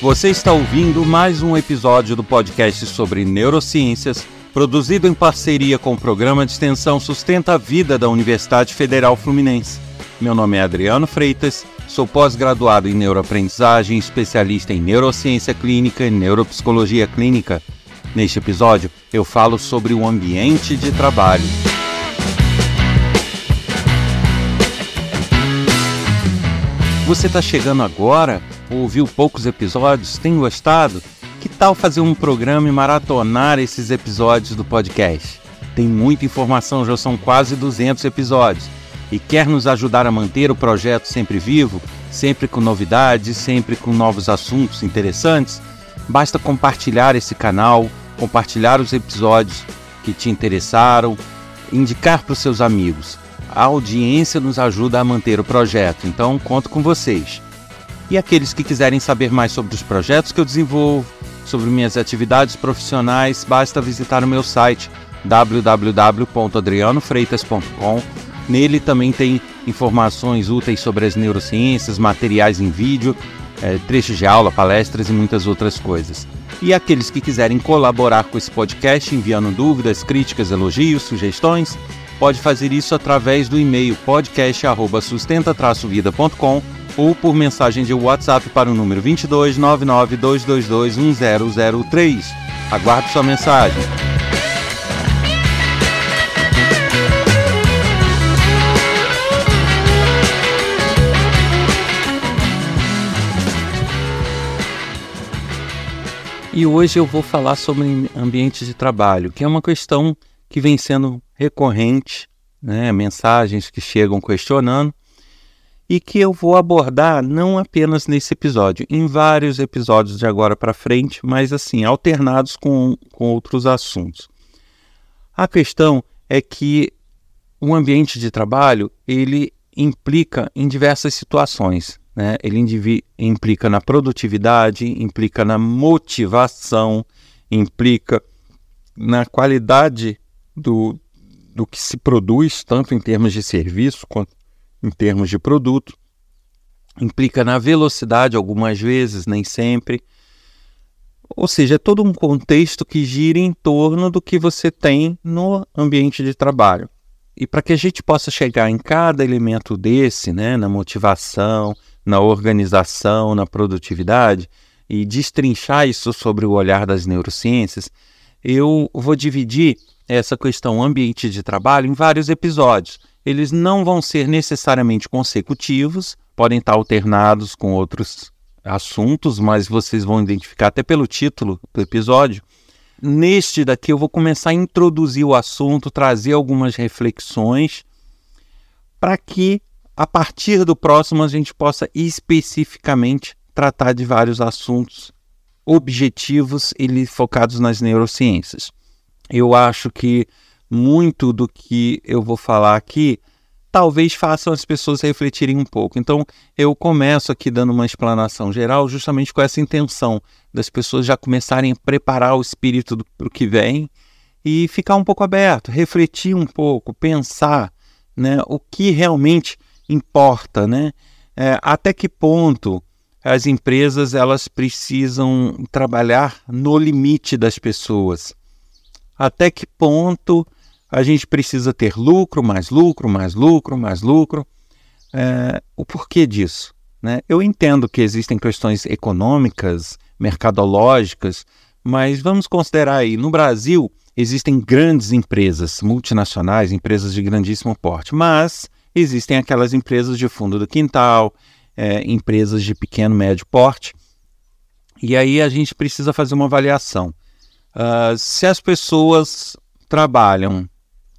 Você está ouvindo mais um episódio do podcast sobre neurociências, produzido em parceria com o programa de extensão Sustenta a Vida da Universidade Federal Fluminense. Meu nome é Adriano Freitas, sou pós-graduado em neuroaprendizagem, especialista em neurociência clínica e neuropsicologia clínica. Neste episódio, eu falo sobre o ambiente de trabalho. Você está chegando agora? Ouviu poucos episódios? Tem gostado? Que tal fazer um programa e maratonar esses episódios do podcast? Tem muita informação, já são quase 200 episódios. E quer nos ajudar a manter o projeto sempre vivo, sempre com novidades, sempre com novos assuntos interessantes? Basta compartilhar esse canal, compartilhar os episódios que te interessaram, indicar para os seus amigos. A audiência nos ajuda a manter o projeto, então conto com vocês. E aqueles que quiserem saber mais sobre os projetos que eu desenvolvo, sobre minhas atividades profissionais, basta visitar o meu site www.adrianofreitas.com. Nele também tem informações úteis sobre as neurociências, materiais em vídeo, trechos de aula, palestras e muitas outras coisas. E aqueles que quiserem colaborar com esse podcast, enviando dúvidas, críticas, elogios, sugestões, pode fazer isso através do e-mail podcast@sustenta-vida.com ou por mensagem de WhatsApp para o número 22 99 222 1003. Aguardo sua mensagem. E hoje eu vou falar sobre ambiente de trabalho, que é uma questão que vem sendo recorrente, né? Mensagens que chegam questionando, e que eu vou abordar não apenas nesse episódio, em vários episódios de agora para frente, mas assim, alternados com outros assuntos. A questão é que o ambiente de trabalho, ele implica em diversas situações, né? Ele implica na produtividade, implica na motivação, implica na qualidade do que se produz, tanto em termos de serviço quanto em termos de produto, implica na velocidade algumas vezes, nem sempre. Ou seja, é todo um contexto que gira em torno do que você tem no ambiente de trabalho. E para que a gente possa chegar em cada elemento desse, né, na motivação, na organização, na produtividade, e destrinchar isso sobre o olhar das neurociências, eu vou dividir essa questão ambiente de trabalho em vários episódios. Eles não vão ser necessariamente consecutivos, podem estar alternados com outros assuntos, mas vocês vão identificar até pelo título do episódio. Neste daqui eu vou começar a introduzir o assunto, trazer algumas reflexões, para que a partir do próximo a gente possa especificamente tratar de vários assuntos objetivos e focados nas neurociências. Eu acho que muito do que eu vou falar aqui talvez façam as pessoas refletirem um pouco. Então, eu começo aqui dando uma explanação geral justamente com essa intenção das pessoas já começarem a preparar o espírito para o que vem e ficar um pouco aberto, refletir um pouco, pensar, né, o que realmente importa, né? Até que ponto as empresas elas precisam trabalhar no limite das pessoas. Até que ponto a gente precisa ter lucro, mais lucro, mais lucro, mais lucro. O porquê disso, né? Eu entendo que existem questões econômicas, mercadológicas, mas vamos considerar aí, no Brasil existem grandes empresas multinacionais, empresas de grandíssimo porte, mas existem aquelas empresas de fundo do quintal, empresas de pequeno, médio porte, e aí a gente precisa fazer uma avaliação. Se as pessoas trabalham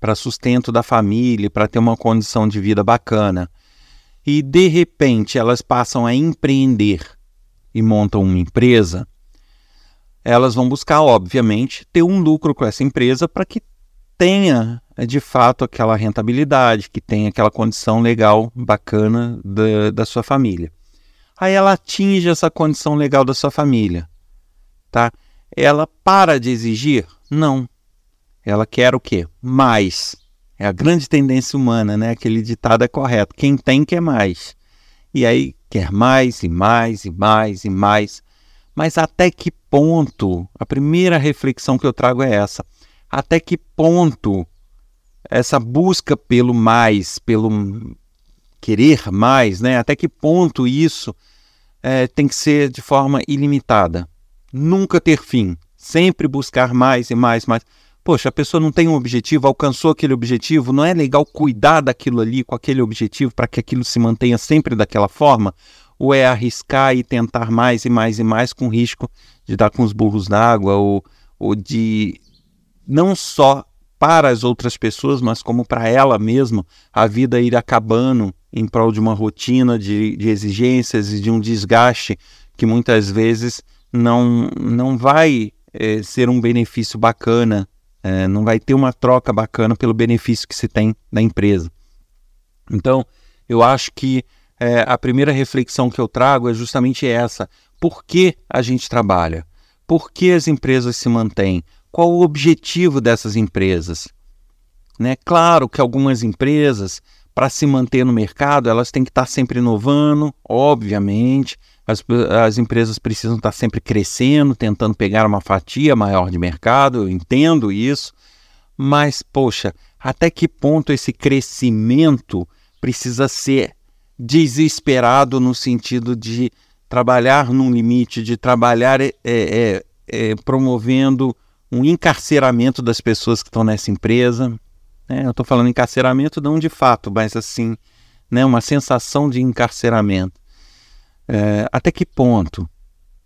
para sustento da família, para ter uma condição de vida bacana, e de repente elas passam a empreender e montam uma empresa, elas vão buscar, obviamente, ter um lucro com essa empresa para que tenha, de fato, aquela rentabilidade, que tenha aquela condição legal, bacana da sua família. Aí ela atinge essa condição legal da sua família, tá? Ela para de exigir? Não. Ela quer o quê? Mais. É a grande tendência humana, né? Aquele ditado é correto. Quem tem, quer mais. E aí quer mais e mais e mais e mais. Mas até que ponto, a primeira reflexão que eu trago é essa, até que ponto essa busca pelo mais, pelo querer mais, né? Até que ponto isso tem que ser de forma ilimitada, nunca ter fim, sempre buscar mais e mais, mais. Poxa, a pessoa não tem um objetivo, alcançou aquele objetivo, não é legal cuidar daquilo ali com aquele objetivo para que aquilo se mantenha sempre daquela forma? Ou é arriscar e tentar mais e mais e mais com risco de dar com os burros na água ou de não só para as outras pessoas, mas como para ela mesma, a vida ir acabando em prol de uma rotina de exigências e de um desgaste que muitas vezes não vai ser um benefício bacana, não vai ter uma troca bacana pelo benefício que se tem da empresa. Então, eu acho que a primeira reflexão que eu trago é justamente essa. Por que a gente trabalha? Por que as empresas se mantêm? Qual o objetivo dessas empresas? Né? Claro que algumas empresas, para se manter no mercado, elas têm que estar sempre inovando, obviamente. As empresas precisam estar sempre crescendo, tentando pegar uma fatia maior de mercado, eu entendo isso. Mas, poxa, até que ponto esse crescimento precisa ser desesperado no sentido de trabalhar num limite, de trabalhar promovendo um encarceramento das pessoas que estão nessa empresa. Eu estou falando encarceramento não de fato, mas assim, né, uma sensação de encarceramento. Até que ponto?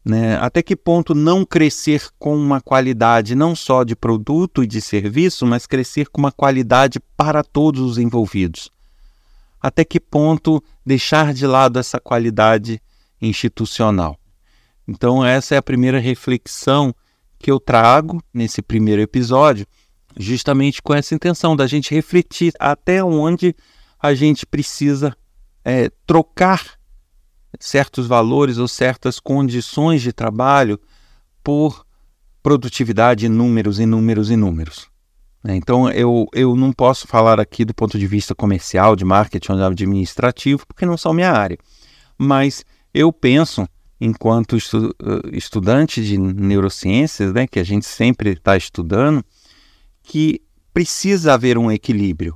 Né? Até que ponto não crescer com uma qualidade não só de produto e de serviço, mas crescer com uma qualidade para todos os envolvidos? Até que ponto deixar de lado essa qualidade institucional? Então essa é a primeira reflexão que eu trago nesse primeiro episódio, justamente com essa intenção da gente refletir até onde a gente precisa trocar certos valores ou certas condições de trabalho por produtividade em números, em números, em números. Então, eu não posso falar aqui do ponto de vista comercial, de marketing ou administrativo, porque não são minha área. Mas eu penso, enquanto estudante de neurociências, né, que a gente sempre está estudando, que precisa haver um equilíbrio.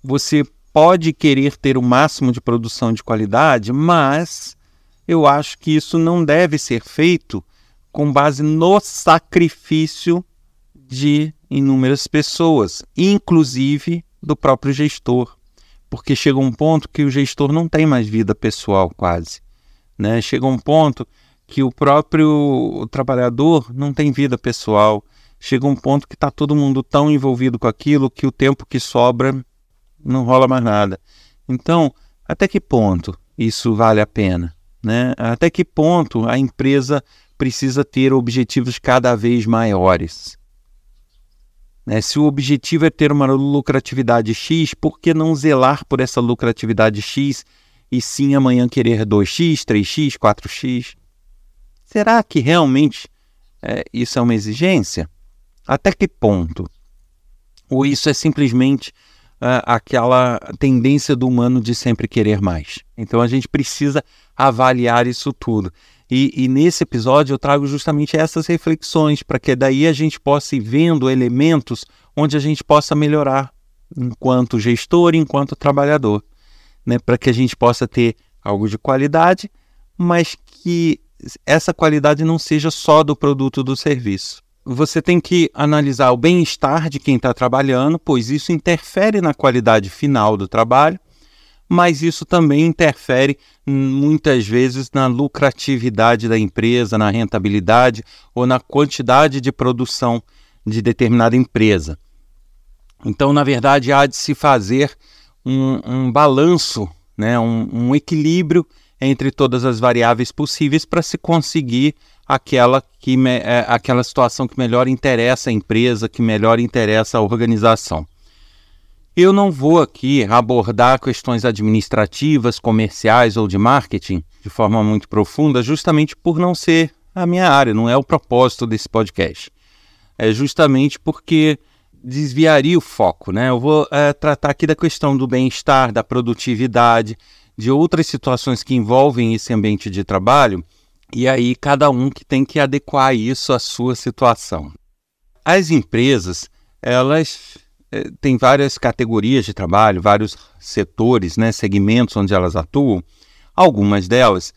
Você pode querer ter o máximo de produção de qualidade, mas eu acho que isso não deve ser feito com base no sacrifício de inúmeras pessoas, inclusive do próprio gestor, porque chega um ponto que o gestor não tem mais vida pessoal quase, né? Chega um ponto que o próprio trabalhador não tem vida pessoal, chega um ponto que está todo mundo tão envolvido com aquilo que o tempo que sobra não rola mais nada. Então, até que ponto isso vale a pena, né? Até que ponto a empresa precisa ter objetivos cada vez maiores? Se o objetivo é ter uma lucratividade X, por que não zelar por essa lucratividade X e sim amanhã querer 2X, 3X, 4X? Será que realmente isso é uma exigência? Até que ponto? Ou isso é simplesmente aquela tendência do humano de sempre querer mais? Então a gente precisa avaliar isso tudo. E nesse episódio eu trago justamente essas reflexões, para que daí a gente possa ir vendo elementos onde a gente possa melhorar enquanto gestor, enquanto trabalhador, né? Para que a gente possa ter algo de qualidade, mas que essa qualidade não seja só do produto ou do serviço. Você tem que analisar o bem-estar de quem está trabalhando, pois isso interfere na qualidade final do trabalho, mas isso também interfere muitas vezes na lucratividade da empresa, na rentabilidade ou na quantidade de produção de determinada empresa. Então, na verdade, há de se fazer um balanço, né, um equilíbrio entre todas as variáveis possíveis para se conseguir aquela situação que melhor interessa a empresa, que melhor interessa a organização. Eu não vou aqui abordar questões administrativas, comerciais ou de marketing de forma muito profunda, justamente por não ser a minha área, não é o propósito desse podcast. É justamente porque desviaria o foco, né? Eu vou tratar aqui da questão do bem-estar, da produtividade, de outras situações que envolvem esse ambiente de trabalho E aí cada um que tem que adequar isso à sua situação. As empresas, elas têm várias categorias de trabalho, vários setores, né, segmentos onde elas atuam. Algumas delas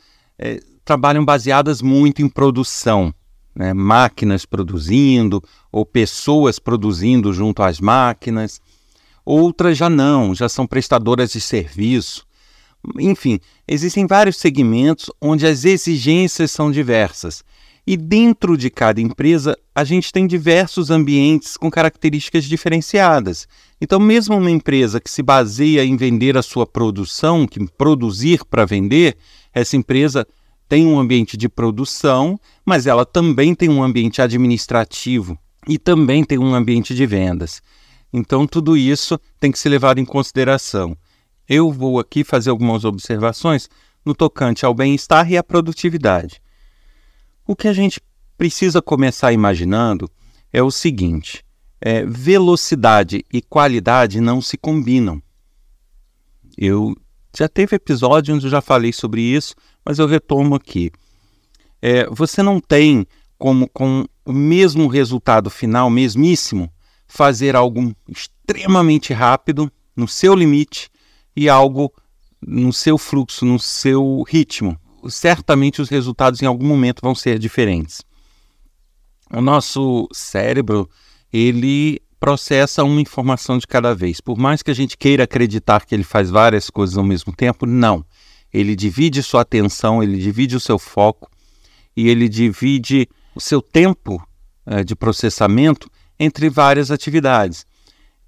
trabalham baseadas muito em produção, né, máquinas produzindo ou pessoas produzindo junto às máquinas. Outras já não, já são prestadoras de serviço. Enfim, existem vários segmentos onde as exigências são diversas. E dentro de cada empresa, a gente tem diversos ambientes com características diferenciadas. Então, mesmo uma empresa que se baseia em vender a sua produção, que produzir para vender, essa empresa tem um ambiente de produção, mas ela também tem um ambiente administrativo e também tem um ambiente de vendas. Então, tudo isso tem que ser levado em consideração. Eu vou aqui fazer algumas observações no tocante ao bem-estar e à produtividade. O que a gente precisa começar imaginando é o seguinte: velocidade e qualidade não se combinam. Eu já teve episódio onde eu já falei sobre isso, mas eu retomo aqui. Você não tem como, com o mesmo resultado final, mesmíssimo, fazer algo extremamente rápido, no seu limite, e algo no seu fluxo, no seu ritmo. Certamente os resultados em algum momento vão ser diferentes. O nosso cérebro, ele processa uma informação de cada vez. Por mais que a gente queira acreditar que ele faz várias coisas ao mesmo tempo, não. Ele divide sua atenção, ele divide o seu foco e ele divide o seu tempo de processamento entre várias atividades.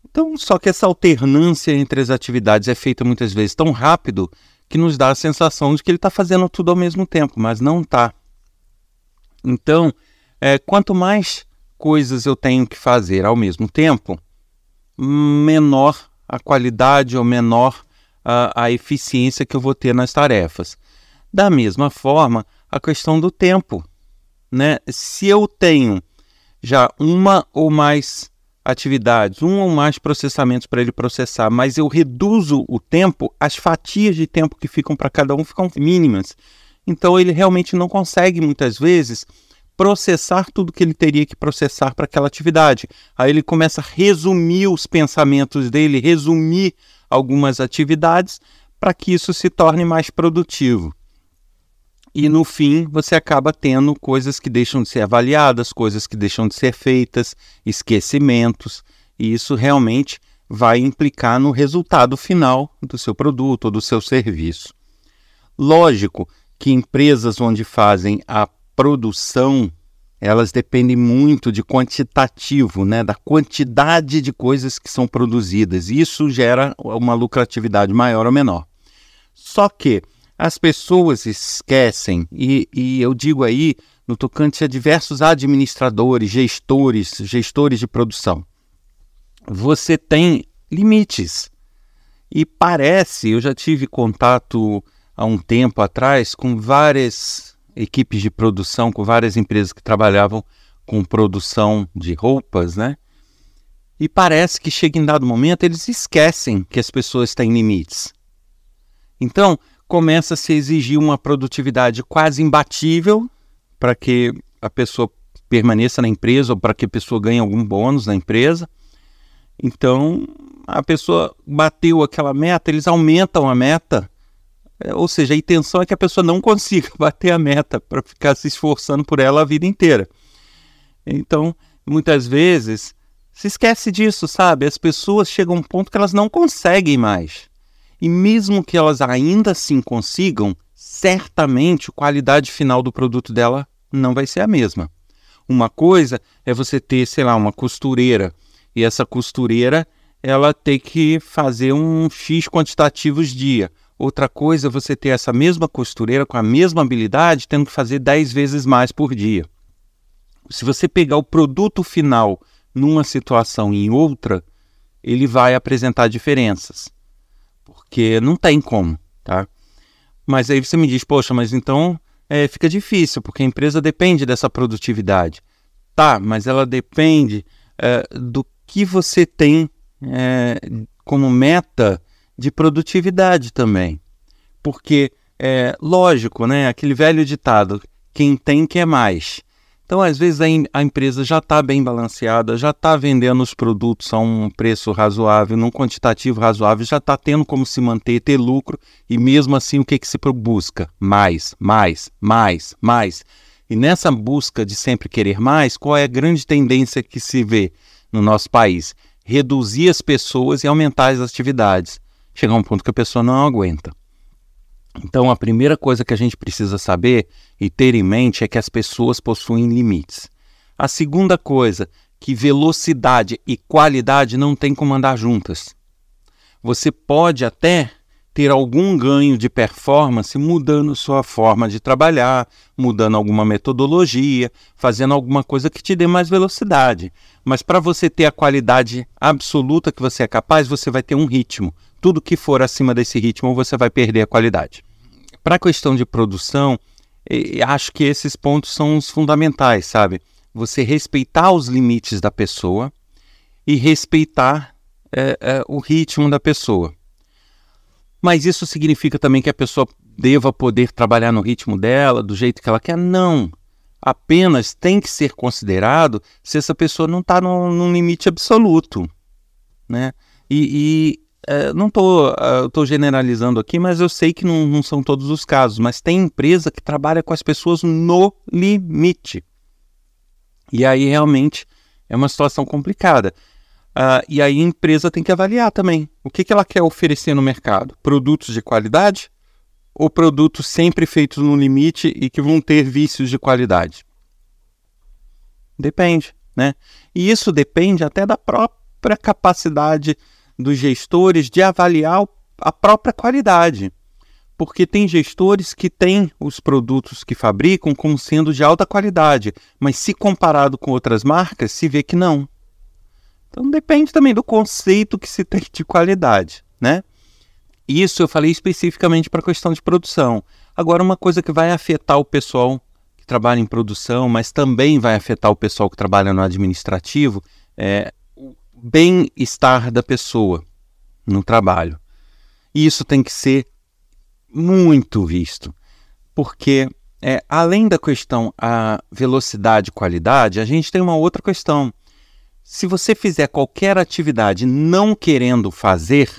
Então, só que essa alternância entre as atividades é feita muitas vezes tão rápido que nos dá a sensação de que ele está fazendo tudo ao mesmo tempo, mas não está. Então, quanto mais coisas eu tenho que fazer ao mesmo tempo, menor a qualidade ou menor a eficiência que eu vou ter nas tarefas. Da mesma forma, a questão do tempo, né? Se eu tenho já uma ou mais atividades, um ou mais processamentos para ele processar, mas eu reduzo o tempo, as fatias de tempo que ficam para cada um ficam mínimas. Então ele realmente não consegue, muitas vezes, processar tudo que ele teria que processar para aquela atividade. Aí ele começa a resumir os pensamentos dele, resumir algumas atividades para que isso se torne mais produtivo. E no fim você acaba tendo coisas que deixam de ser avaliadas, coisas que deixam de ser feitas, esquecimentos, e isso realmente vai implicar no resultado final do seu produto ou do seu serviço. Lógico que empresas onde fazem a produção, elas dependem muito de quantitativo, né, da quantidade de coisas que são produzidas. Isso gera uma lucratividade maior ou menor. Só que as pessoas esquecem, e eu digo aí no tocante a diversos administradores, gestores de produção. Você tem limites. E parece, eu já tive contato há um tempo atrás com várias equipes de produção, com várias empresas que trabalhavam com produção de roupas, né? E parece que chega em dado momento, eles esquecem que as pessoas têm limites. Então, começa a se exigir uma produtividade quase imbatível para que a pessoa permaneça na empresa ou para que a pessoa ganhe algum bônus na empresa. Então, a pessoa bateu aquela meta, eles aumentam a meta, ou seja, a intenção é que a pessoa não consiga bater a meta para ficar se esforçando por ela a vida inteira. Então, muitas vezes, se esquece disso, sabe? As pessoas chegam a um ponto que elas não conseguem mais. E mesmo que elas ainda assim consigam, certamente a qualidade final do produto dela não vai ser a mesma. Uma coisa é você ter, sei lá, uma costureira, e essa costureira ela tem que fazer um X quantitativos dia. Outra coisa é você ter essa mesma costureira com a mesma habilidade, tendo que fazer 10 vezes mais por dia. Se você pegar o produto final numa situação e em outra, ele vai apresentar diferenças. Porque não tem como, tá? Mas aí você me diz, poxa, mas então fica difícil, porque a empresa depende dessa produtividade. Tá, mas ela depende do que você tem como meta de produtividade também. Porque, lógico, né, aquele velho ditado, Quem tem quer mais. Então, às vezes, a empresa já está bem balanceada, já está vendendo os produtos a um preço razoável, num quantitativo razoável, já está tendo como se manter, ter lucro, e mesmo assim o que se busca? Mais, mais, mais, mais. E nessa busca de sempre querer mais, qual é a grande tendência que se vê no nosso país? Reduzir as pessoas e aumentar as atividades. Chegar a um ponto que a pessoa não aguenta. Então, a primeira coisa que a gente precisa saber e ter em mente é que as pessoas possuem limites. A segunda coisa, que velocidade e qualidade não tem como andar juntas. Você pode até ter algum ganho de performance mudando sua forma de trabalhar, mudando alguma metodologia, fazendo alguma coisa que te dê mais velocidade. Mas para você ter a qualidade absoluta que você é capaz, você vai ter um ritmo. Tudo que for acima desse ritmo, você vai perder a qualidade. Para a questão de produção, acho que esses pontos são os fundamentais, sabe? Você respeitar os limites da pessoa e respeitar o ritmo da pessoa. Mas isso significa também que a pessoa deva poder trabalhar no ritmo dela, do jeito que ela quer? Não. Apenas tem que ser considerado se essa pessoa não está num limite absoluto, né? Não estou generalizando aqui, mas eu sei que não são todos os casos, mas tem empresa que trabalha com as pessoas no limite. E aí realmente é uma situação complicada. E aí a empresa tem que avaliar também o que ela quer oferecer no mercado. Produtos de qualidade ou produtos sempre feitos no limite e que vão ter vícios de qualidade? Depende, né? E isso depende até da própria capacidade dos gestores de avaliar a própria qualidade. Porque tem gestores que têm os produtos que fabricam como sendo de alta qualidade, mas se comparado com outras marcas, se vê que não. Então depende também do conceito que se tem de qualidade, né? Isso eu falei especificamente para a questão de produção. Agora, uma coisa que vai afetar o pessoal que trabalha em produção, mas também vai afetar o pessoal que trabalha no administrativo, é o bem-estar da pessoa no trabalho. E isso tem que ser muito visto, porque além da questão a velocidade e qualidade, a gente tem uma outra questão. Se você fizer qualquer atividade não querendo fazer,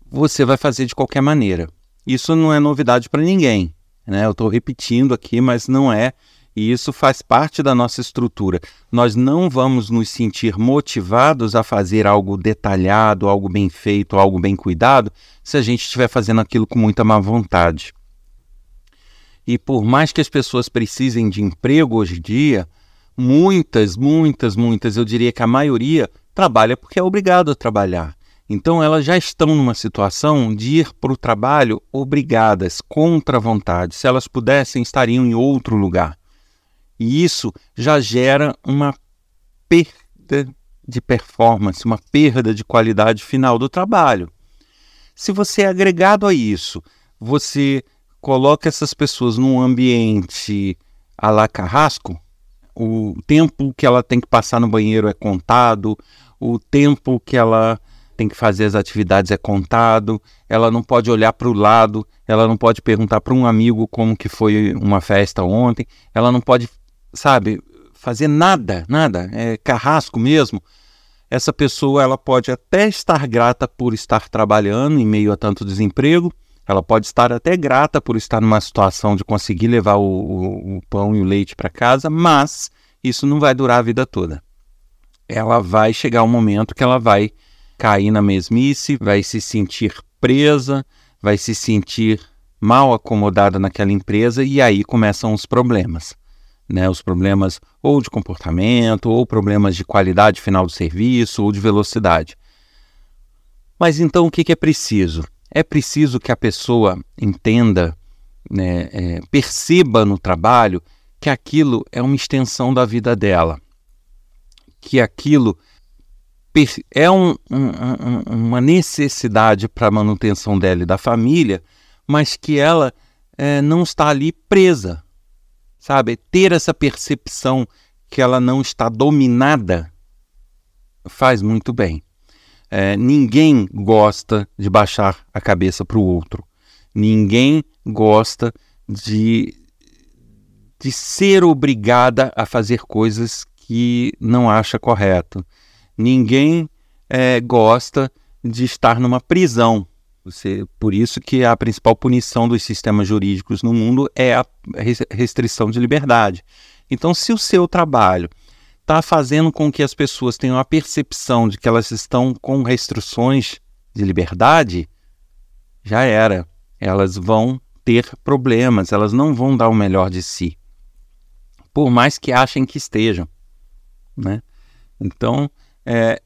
você vai fazer de qualquer maneira. Isso não é novidade para ninguém, né? Eu estou repetindo aqui, mas não é. E isso faz parte da nossa estrutura. Nós não vamos nos sentir motivados a fazer algo detalhado, algo bem feito, algo bem cuidado, se a gente estiver fazendo aquilo com muita má vontade. E por mais que as pessoas precisem de emprego hoje em dia, muitas, eu diria que a maioria trabalha porque é obrigado a trabalhar. Então elas já estão numa situação de ir para o trabalho obrigadas, contra a vontade. Se elas pudessem, estariam em outro lugar. E isso já gera uma perda de performance, uma perda de qualidade final do trabalho. Se você é agregado a isso, você coloca essas pessoas num ambiente à la carrasco, o tempo que ela tem que passar no banheiro é contado, o tempo que ela tem que fazer as atividades é contado, ela não pode olhar para o lado, ela não pode perguntar para um amigo como que foi uma festa ontem, ela não pode, fazer nada, é carrasco mesmo. Essa pessoa ela pode até estar grata por estar trabalhando em meio a tanto desemprego, ela pode estar até grata por estar numa situação de conseguir levar o pão e o leite para casa, mas isso não vai durar a vida toda. Ela vai chegar um momento que ela vai cair na mesmice, vai se sentir presa, vai se sentir mal acomodada naquela empresa e aí começam os problemas, né? Os problemas ou de comportamento, ou problemas de qualidade final do serviço, ou de velocidade. Mas então o que é preciso? É preciso que a pessoa entenda, né, perceba no trabalho que aquilo é uma extensão da vida dela, que aquilo é uma necessidade para a manutenção dela e da família, mas que ela não está ali presa, sabe? Ter essa percepção que ela não está dominada faz muito bem. Ninguém gosta de baixar a cabeça para o outro. Ninguém gosta de de ser obrigada a fazer coisas que não acha correto. Ninguém gosta de estar numa prisão. Por isso que a principal punição dos sistemas jurídicos no mundo é a restrição de liberdade. Então, se o seu trabalho está fazendo com que as pessoas tenham a percepção de que elas estão com restrições de liberdade, já era. Elas vão ter problemas, elas não vão dar o melhor de si, por mais que achem que estejam, né? Então,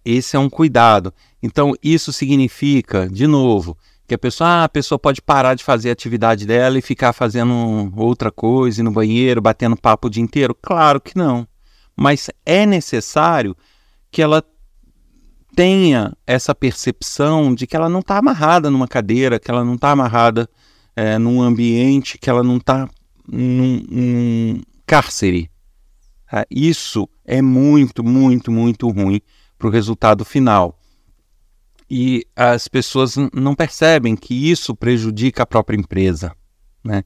esse é um cuidado. Então, isso significa, de novo, que a pessoa pode parar de fazer a atividade dela e ficar fazendo outra coisa, ir no banheiro, batendo papo o dia inteiro? Claro que não. Mas é necessário que ela tenha essa percepção de que ela não está amarrada numa cadeira, que ela não está amarrada num ambiente, que ela não está num cárcere. Isso é muito, muito, muito ruim para o resultado final. E as pessoas não percebem que isso prejudica a própria empresa, né?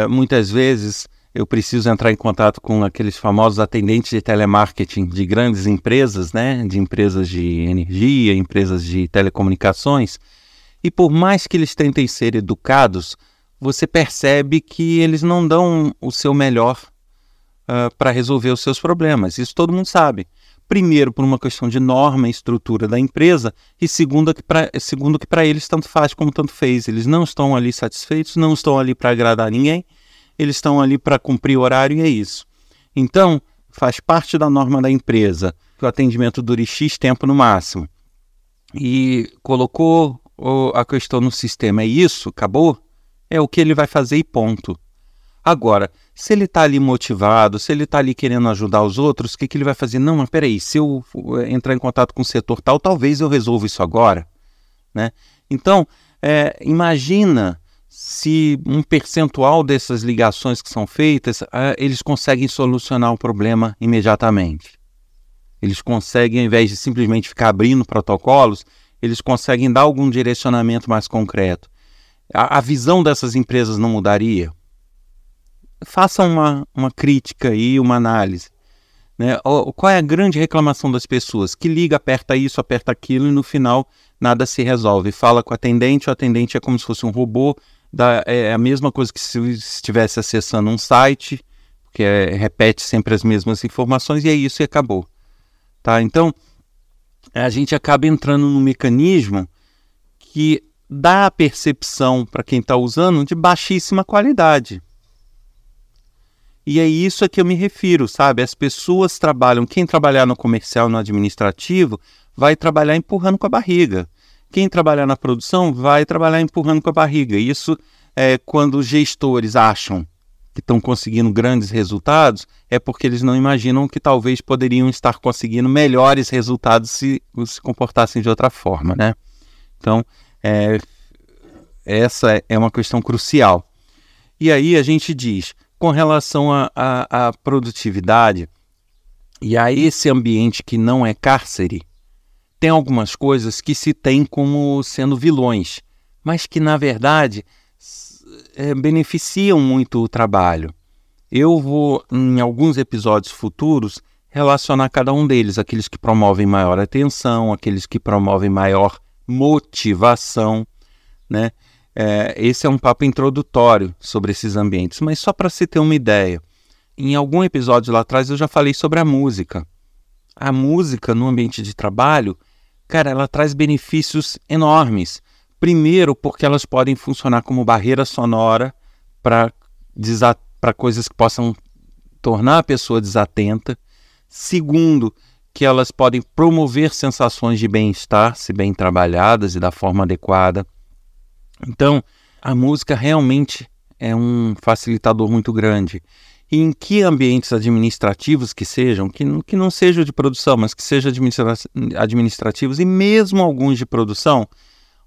Muitas vezes, eu preciso entrar em contato com aqueles famosos atendentes de telemarketing de grandes empresas, né? De empresas de energia, empresas de telecomunicações, e por mais que eles tentem ser educados, você percebe que eles não dão o seu melhor para resolver os seus problemas. Isso todo mundo sabe. Primeiro, por uma questão de norma e estrutura da empresa, e segundo que para eles tanto faz como tanto fez. Eles não estão ali satisfeitos, não estão ali para agradar ninguém, eles estão ali para cumprir o horário e é isso. Então, faz parte da norma da empresa que o atendimento dure X tempo no máximo. E colocou a questão no sistema, é isso, acabou, é o que ele vai fazer e ponto. Agora, se ele está ali motivado, se ele está ali querendo ajudar os outros, o que ele vai fazer? Não, mas peraí, se eu entrar em contato com o setor tal, talvez eu resolva isso agora, né? Então, imagina se um percentual dessas ligações que são feitas, eles conseguem solucionar o problema imediatamente. Eles conseguem, ao invés de simplesmente ficar abrindo protocolos, eles conseguem dar algum direcionamento mais concreto. A visão dessas empresas não mudaria? Faça uma crítica aí, uma análise, né? Qual é a grande reclamação das pessoas? Que liga, aperta isso, aperta aquilo e no final nada se resolve. Fala com o atendente é como se fosse um robô, é a mesma coisa que se estivesse acessando um site, que repete sempre as mesmas informações e é isso e acabou. Tá? Então, a gente acaba entrando num mecanismo que dá a percepção para quem está usando de baixíssima qualidade. E é isso a que eu me refiro, sabe? As pessoas trabalham, quem trabalhar no comercial, no administrativo, vai trabalhar empurrando com a barriga. Quem trabalhar na produção vai trabalhar empurrando com a barriga. Isso é quando os gestores acham que estão conseguindo grandes resultados, é porque eles não imaginam que talvez poderiam estar conseguindo melhores resultados se se comportassem de outra forma, né? Então, essa é uma questão crucial. E aí a gente diz, com relação à produtividade e a esse ambiente que não é cárcere, tem algumas coisas que se tem como sendo vilões, mas que, na verdade, beneficiam muito o trabalho. Eu vou, em alguns episódios futuros, relacionar cada um deles, aqueles que promovem maior atenção, aqueles que promovem maior motivação, né? Esse é um papo introdutório sobre esses ambientes, mas só para se ter uma ideia. Em algum episódio lá atrás eu já falei sobre a música. A música no ambiente de trabalho, cara, ela traz benefícios enormes. Primeiro, porque elas podem funcionar como barreira sonora para coisas que possam tornar a pessoa desatenta. Segundo, que elas podem promover sensações de bem-estar, se bem trabalhadas e da forma adequada. Então, a música realmente é um facilitador muito grande. E em que ambientes administrativos que sejam, que não sejam de produção, mas que sejam administrativos e mesmo alguns de produção,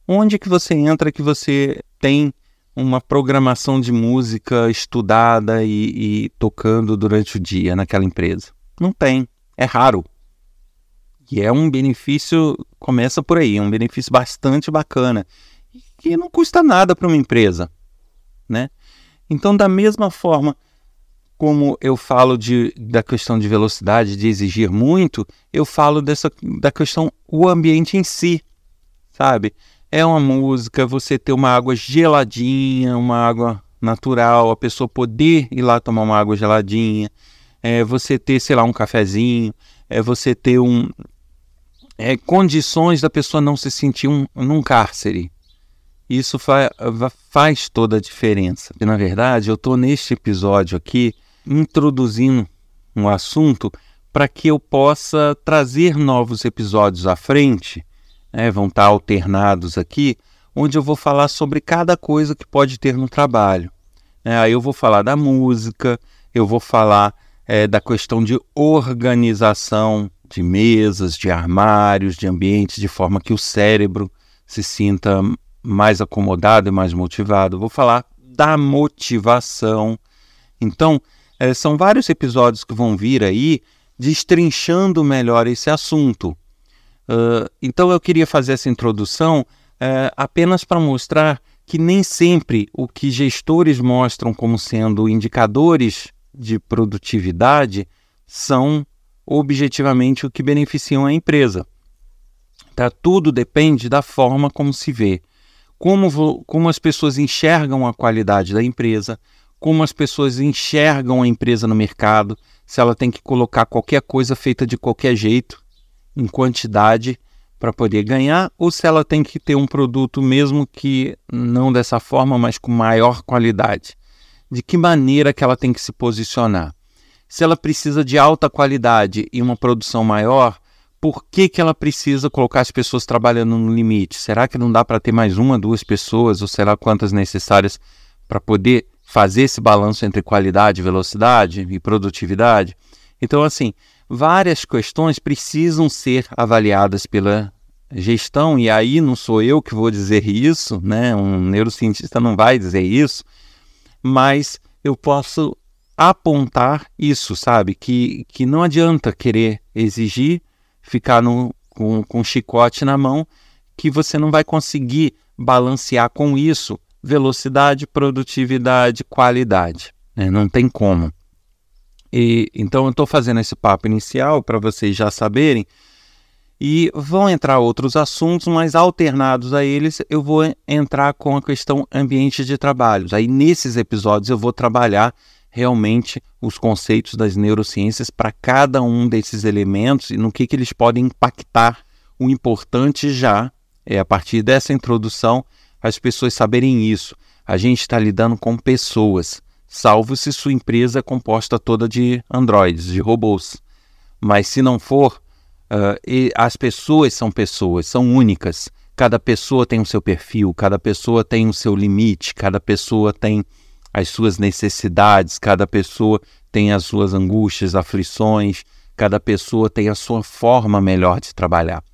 onde que você entra que você tem uma programação de música estudada e tocando durante o dia naquela empresa? Não tem, é raro. E é um benefício, começa por aí, um benefício bastante bacana, que não custa nada para uma empresa, né? Então, da mesma forma como eu falo da questão de velocidade, de exigir muito, eu falo da questão, o ambiente em si, sabe? É uma música, você ter uma água geladinha, uma água natural, a pessoa poder ir lá tomar uma água geladinha, você ter, sei lá, um cafezinho, você ter condições da pessoa não se sentir num cárcere. Isso faz toda a diferença. E, na verdade, eu estou neste episódio aqui introduzindo um assunto para que eu possa trazer novos episódios à frente, vão estar alternados aqui, onde eu vou falar sobre cada coisa que pode ter no trabalho. Aí eu vou falar da música, eu vou falar da questão de organização de mesas, de armários, de ambientes, de forma que o cérebro se sinta mais acomodado e mais motivado. Vou falar da motivação. Então, são vários episódios que vão vir aí destrinchando melhor esse assunto. Então eu queria fazer essa introdução apenas para mostrar que nem sempre o que gestores mostram como sendo indicadores de produtividade são objetivamente o que beneficiam a empresa. Tá? Tudo depende da forma como se vê, como as pessoas enxergam a qualidade da empresa, como as pessoas enxergam a empresa no mercado, se ela tem que colocar qualquer coisa feita de qualquer jeito, em quantidade, para poder ganhar, ou se ela tem que ter um produto mesmo que não dessa forma, mas com maior qualidade. De que maneira que ela tem que se posicionar. Se ela precisa de alta qualidade e uma produção maior, por que ela precisa colocar as pessoas trabalhando no limite? Será que não dá para ter mais 1, 2 pessoas, ou sei lá quantas necessárias para poder fazer esse balanço entre qualidade, velocidade e produtividade? Então, assim, várias questões precisam ser avaliadas pela gestão, e aí não sou eu que vou dizer isso, né? Um neurocientista não vai dizer isso, mas eu posso apontar isso, sabe? Que não adianta querer exigir, ficar com chicote na mão, que você não vai conseguir balancear com isso velocidade, produtividade, qualidade. Não tem como. Então eu estou fazendo esse papo inicial para vocês já saberem, e vão entrar outros assuntos, mas alternados a eles eu vou entrar com a questão ambiente de trabalho. Aí nesses episódios eu vou trabalhar realmente os conceitos das neurociências para cada um desses elementos e no que eles podem impactar. O importante já é, a partir dessa introdução, as pessoas saberem isso. A gente está lidando com pessoas, salvo se sua empresa é composta toda de androides, de robôs. Mas se não for, as pessoas, são únicas. Cada pessoa tem o seu perfil, cada pessoa tem o seu limite, cada pessoa tem as suas necessidades, cada pessoa tem as suas angústias, aflições, cada pessoa tem a sua forma melhor de trabalhar.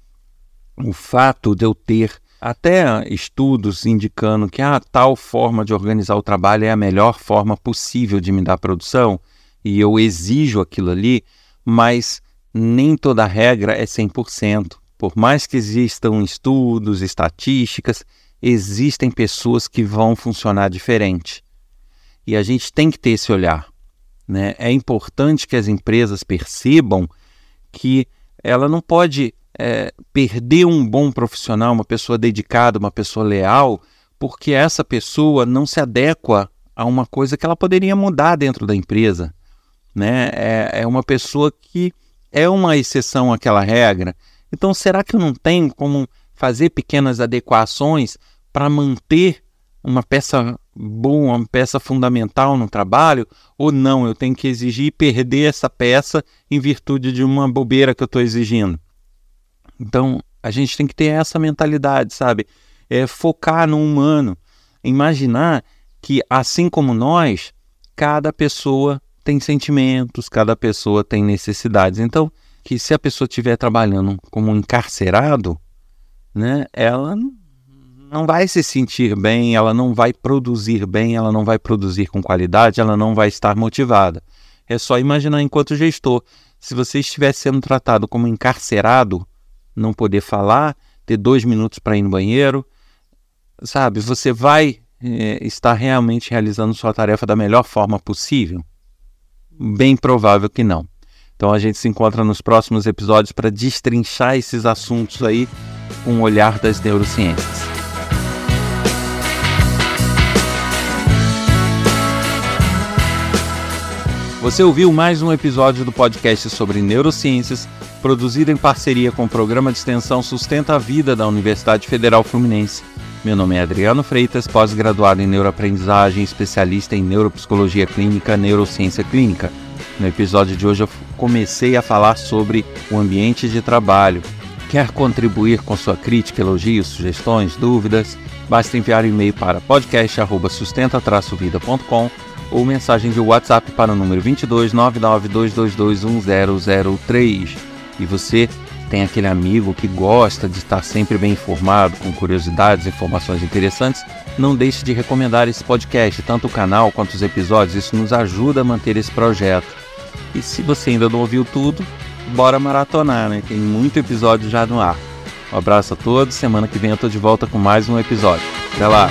O fato de eu ter até estudos indicando que tal forma de organizar o trabalho é a melhor forma possível de me dar produção, e eu exijo aquilo ali, mas nem toda regra é 100%. Por mais que existam estudos, estatísticas, existem pessoas que vão funcionar diferente. E a gente tem que ter esse olhar, né? É importante que as empresas percebam que ela não pode perder um bom profissional, uma pessoa dedicada, uma pessoa leal, porque essa pessoa não se adequa a uma coisa que ela poderia mudar dentro da empresa, né? É uma pessoa que é uma exceção àquela regra. Então, será que eu não tenho como fazer pequenas adequações para manter uma peça boa, uma peça fundamental no trabalho? Ou não, eu tenho que exigir perder essa peça em virtude de uma bobeira que eu estou exigindo? Então, a gente tem que ter essa mentalidade, sabe? Focar no humano. Imaginar que, assim como nós, cada pessoa tem sentimentos, cada pessoa tem necessidades. Então, que se a pessoa estiver trabalhando como um encarcerado, né, ela não vai se sentir bem, ela não vai produzir bem, ela não vai produzir com qualidade, ela não vai estar motivada. É só imaginar enquanto gestor, se você estivesse sendo tratado como encarcerado, não poder falar, ter 2 minutos para ir no banheiro, sabe? Você vai está realmente realizando sua tarefa da melhor forma possível? Bem provável que não. Então a gente se encontra nos próximos episódios para destrinchar esses assuntos aí com o olhar das neurociências. Você ouviu mais um episódio do podcast sobre neurociências, produzido em parceria com o Programa de Extensão Sustenta a Vida da Universidade Federal Fluminense. Meu nome é Adriano Freitas, pós-graduado em neuroaprendizagem, especialista em neuropsicologia clínica, neurociência clínica. No episódio de hoje eu comecei a falar sobre o ambiente de trabalho. Quer contribuir com sua crítica, elogios, sugestões, dúvidas? Basta enviar um e-mail para podcast@sustenta-vida.com ou mensagem de WhatsApp para o número 22 992221003. E você tem aquele amigo que gosta de estar sempre bem informado, com curiosidades e informações interessantes, não deixe de recomendar esse podcast, tanto o canal quanto os episódios. Isso nos ajuda a manter esse projeto. E se você ainda não ouviu tudo, bora maratonar, né? Tem muito episódio já no ar. Um abraço a todos, semana que vem eu tô de volta com mais um episódio. Até lá!